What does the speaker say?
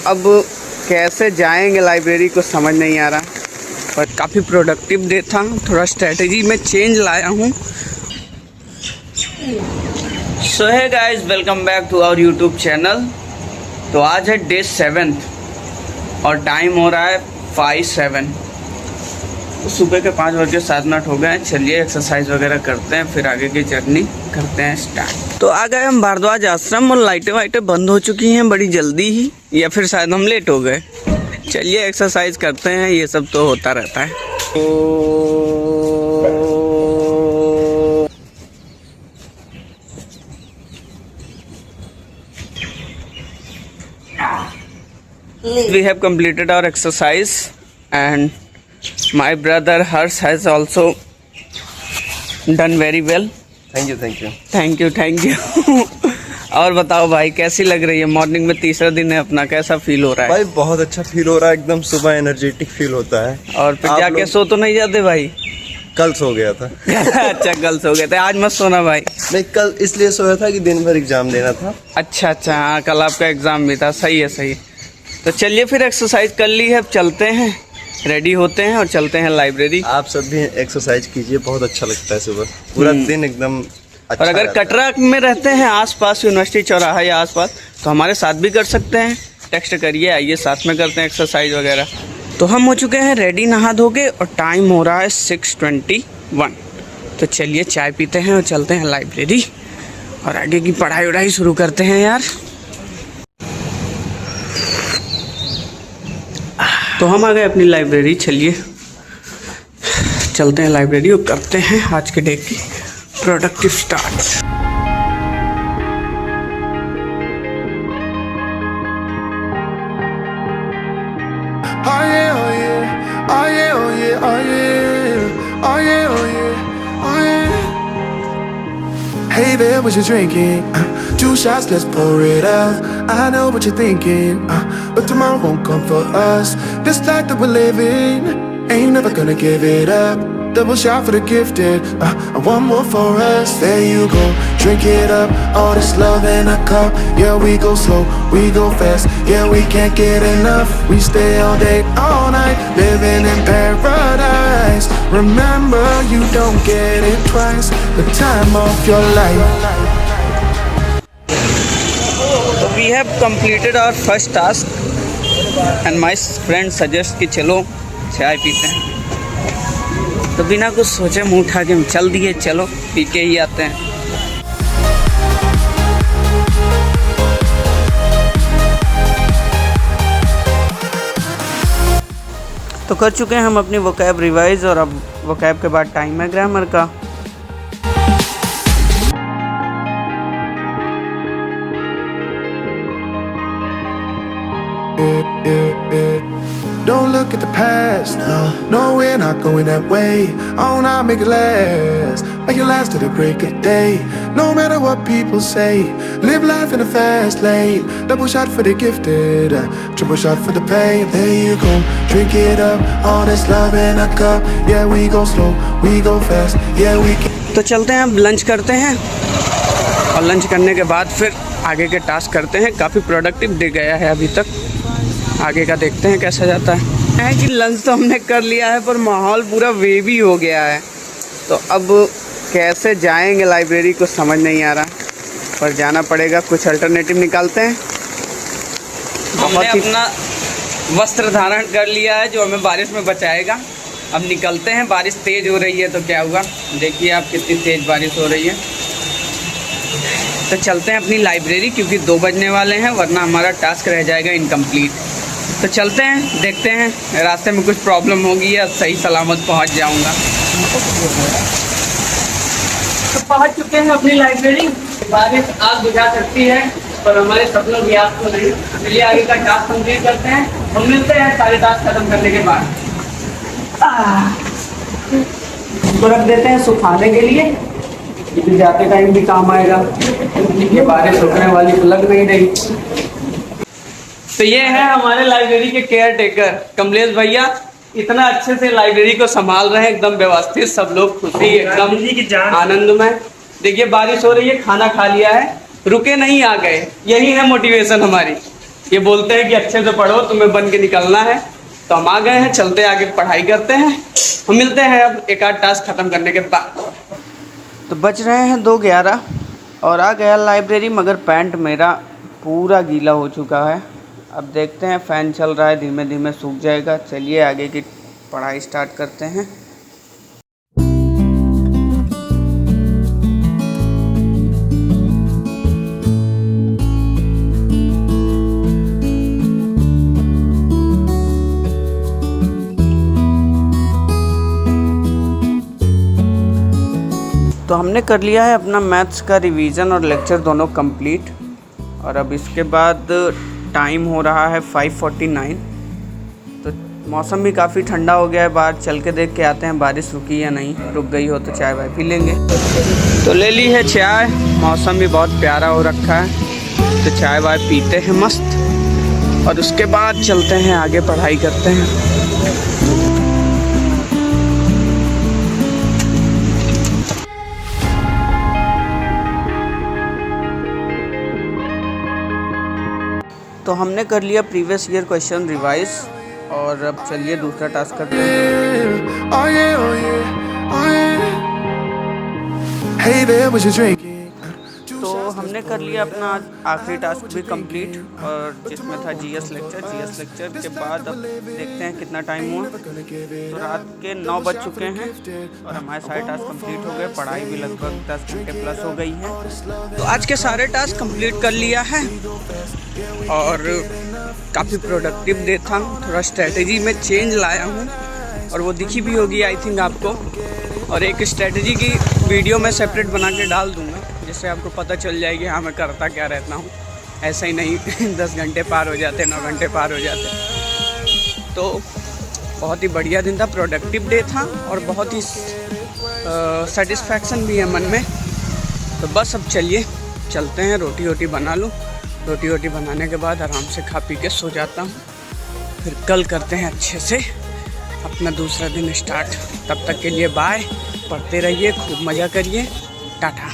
अब कैसे जाएंगे लाइब्रेरी को समझ नहीं आ रहा, पर काफ़ी प्रोडक्टिव डे था। थोड़ा स्ट्रेटजी में चेंज लाया हूँ। सो है guys, welcome back to our YouTube channel. तो आज है डे 7 और टाइम हो रहा है 5:07। सुबह के 5:07 हो गए हैं। चलिए एक्सरसाइज वगैरह करते हैं, फिर आगे की जर्नी करते हैं स्टार्ट। तो आ गए हम भारद्वाज आश्रम और लाइटें वाइटें बंद हो चुकी हैं बड़ी जल्दी ही, या फिर शायद हम लेट हो गए। चलिए एक्सरसाइज करते हैं, ये सब तो होता रहता है। We have completed our exercise and my brother Harsh has also done very well. Thank you. और बताओ भाई, कैसी लग रही है? मॉर्निंग में तीसरा दिन है अपना, कैसा फील हो रहा है? भाई बहुत अच्छा फील हो रहा है, एकदम सुबह एनर्जेटिक फील होता है। और फिर जाके सो तो नहीं जाते भाई? कल सो गया था। अच्छा, कल सो गए थे, आज मत सोना भाई। नहीं, कल इसलिए सोया था कि दिन भर एग्जाम देना था। अच्छा, हाँ, कल आपका एग्जाम भी था। सही है। तो चलिए फिर एक्सरसाइज कर ली है, अब चलते हैं, रेडी होते हैं और चलते हैं लाइब्रेरी। आप सब भी एक्सरसाइज कीजिए, बहुत अच्छा लगता है सुबह, पूरा दिन एकदम अच्छा। और अगर कटरा में रहते हैं आसपास, यूनिवर्सिटी चौराहा या आसपास, तो हमारे साथ भी कर सकते हैं। टेक्स्ट करिए, आइए साथ में करते हैं एक्सरसाइज वगैरह। तो हम हो चुके हैं रेडी नहा धो के और टाइम हो रहा है 6:21। तो चलिए चाय पीते हैं और चलते हैं लाइब्रेरी और आगे की पढ़ाई वढ़ाई शुरू करते हैं यार। तो हम आ गए अपनी लाइब्रेरी। चलिए चलते हैं लाइब्रेरी और करते हैं आज के डे की productive start. Hey there, what you drinking? 2 shots, let's pour it out. I know what you're thinking, but tomorrow won't come for us. This life that we're living, ain't never gonna give it up. Double shot for the gifted, and one more for us. There you go, drink it up. All this love in a cup. Yeah, we go slow, we go fast. Yeah, we can't get enough. We stay all day, all night, living in paradise. Remember, you don't get it twice. The time of your life. So we have completed our first task, and my friend suggest कि चलो चाय पीते हैं। तो बिना कुछ सोचे मुँह उठा के हम चल दिए, चलो पी के ही आते हैं। तो कर चुके हैं हम अपनी वोकैब रिवाइज, और अब वोकैब के बाद टाइम है ग्रामर का। Don't look at the past, no, we're not going that way. Oh, now make it last, make it last till the break of day. No matter what people say, live life in a fast lane. Double shot for the gifted, triple shot for the pain. There you go, drink it up, all this love in a cup. Yeah, we go slow, we go fast, yeah, we can. तो चलते हैं, अब lunch करते हैं और lunch करने के बाद फिर आगे के टास्क करते हैं। काफ़ी प्रोडक्टिव डे गया है अभी तक, आगे का देखते हैं कैसा जाता है। कि लंच तो हमने कर लिया है, पर माहौल पूरा वेवी हो गया है। तो अब कैसे जाएंगे लाइब्रेरी को समझ नहीं आ रहा, पर जाना पड़ेगा। कुछ अल्टरनेटिव निकालते हैं। हमने अपना वस्त्र धारण कर लिया है जो हमें बारिश में बचाएगा। अब निकलते हैं। बारिश तेज़ हो रही है तो क्या हुआ, देखिए आप कितनी तेज़ बारिश हो रही है। तो चलते हैं अपनी लाइब्रेरी, क्योंकि 2 बजने वाले हैं, वरना हमारा टास्क रह जाएगा इनकम्प्लीट। तो चलते हैं, देखते हैं रास्ते में कुछ प्रॉब्लम होगी या सही सलामत पहुंच जाऊंगा। तो पहुंच चुके हैं अपनी लाइब्रेरी। बारिश आग बुझा सकती है, पर हमारे सपनों की आग तो नहीं। चलिए आगे का टास्क कंप्लीट करते हैं, हम मिलते हैं सारे टास्क खत्म करने के बाद। तो रख देते हैं सुखाने के लिए, क्योंकि जाते टाइम भी काम आएगा। ये बारिश रुकने वाली तो लग नहीं रही। तो ये है हमारे लाइब्रेरी के केयर टेकर कमलेश भैया। इतना अच्छे से लाइब्रेरी को संभाल रहे हैं, एकदम व्यवस्थित, सब लोग खुशी, एकदम आनंद में। देखिए बारिश हो रही है, खाना खा लिया है, रुके नहीं, आ गए। यही है मोटिवेशन हमारी। ये बोलते हैं कि अच्छे से पढ़ो, तुम्हें बन के निकलना है। तो हम आ गए हैं, चलते आगे पढ़ाई करते हैं। हम मिलते हैं अब एक आध टास्क ख़त्म करने के बाद। तो बज रहे हैं 2:11 और आ गया लाइब्रेरी, मगर पैंट मेरा पूरा गीला हो चुका है। अब देखते हैं, फ़ैन चल रहा है, धीमे धीमे सूख जाएगा। चलिए आगे की पढ़ाई स्टार्ट करते हैं। तो हमने कर लिया है अपना मैथ्स का रिवीजन और लेक्चर दोनों कंप्लीट। और अब इसके बाद टाइम हो रहा है 5:49। तो मौसम भी काफ़ी ठंडा हो गया है, बाहर चल के देख के आते हैं बारिश रुकी या नहीं। रुक गई हो तो चाय वाय पी लेंगे। तो ले ली है चाय, मौसम भी बहुत प्यारा हो रखा है, तो चाय वाय पीते हैं मस्त, और उसके बाद चलते हैं आगे पढ़ाई करते हैं। तो हमने कर लिया प्रीवियस ईयर क्वेश्चन रिवाइज, और अब चलिए दूसरा टास्क करते हैं। Oh yeah, oh yeah, oh yeah. Hey there, what you drinking? तो हमने कर लिया अपना आखिरी टास्क भी कंप्लीट, और जिसमें था जीएस लेक्चर के बाद अब देखते हैं कितना टाइम हुआ। तो रात के 9 बज चुके हैं और हमारे सारे टास्क कंप्लीट हो गए। पढ़ाई भी लगभग 10 घंटे प्लस हो गई है। तो आज के सारे टास्क कंप्लीट कर लिया है और काफ़ी प्रोडक्टिव डे था। थोड़ा स्ट्रेटेजी में चेंज लाया हूँ और वो दिखी भी होगी आई थिंक आपको। और एक स्ट्रेटेजी की वीडियो मैं सेपरेट बना के डाल दूँगा, जिससे आपको पता चल जाएगी हाँ मैं करता क्या रहता हूँ। ऐसा ही नहीं 10 घंटे पार हो जाते, 9 घंटे पार हो जाते। तो बहुत ही बढ़िया दिन था, प्रोडक्टिव डे था और बहुत ही सेटिस्फैक्शन भी है मन में। तो बस अब चलिए चलते हैं, रोटी वोटी बना लूँ। रोटी वोटी बनाने के बाद आराम से खा पी के सो जाता हूँ। फिर कल करते हैं अच्छे से अपना दूसरा दिन स्टार्ट। तब तक के लिए बाय, पढ़ते रहिए, खूब मज़ा करिए, टाटा।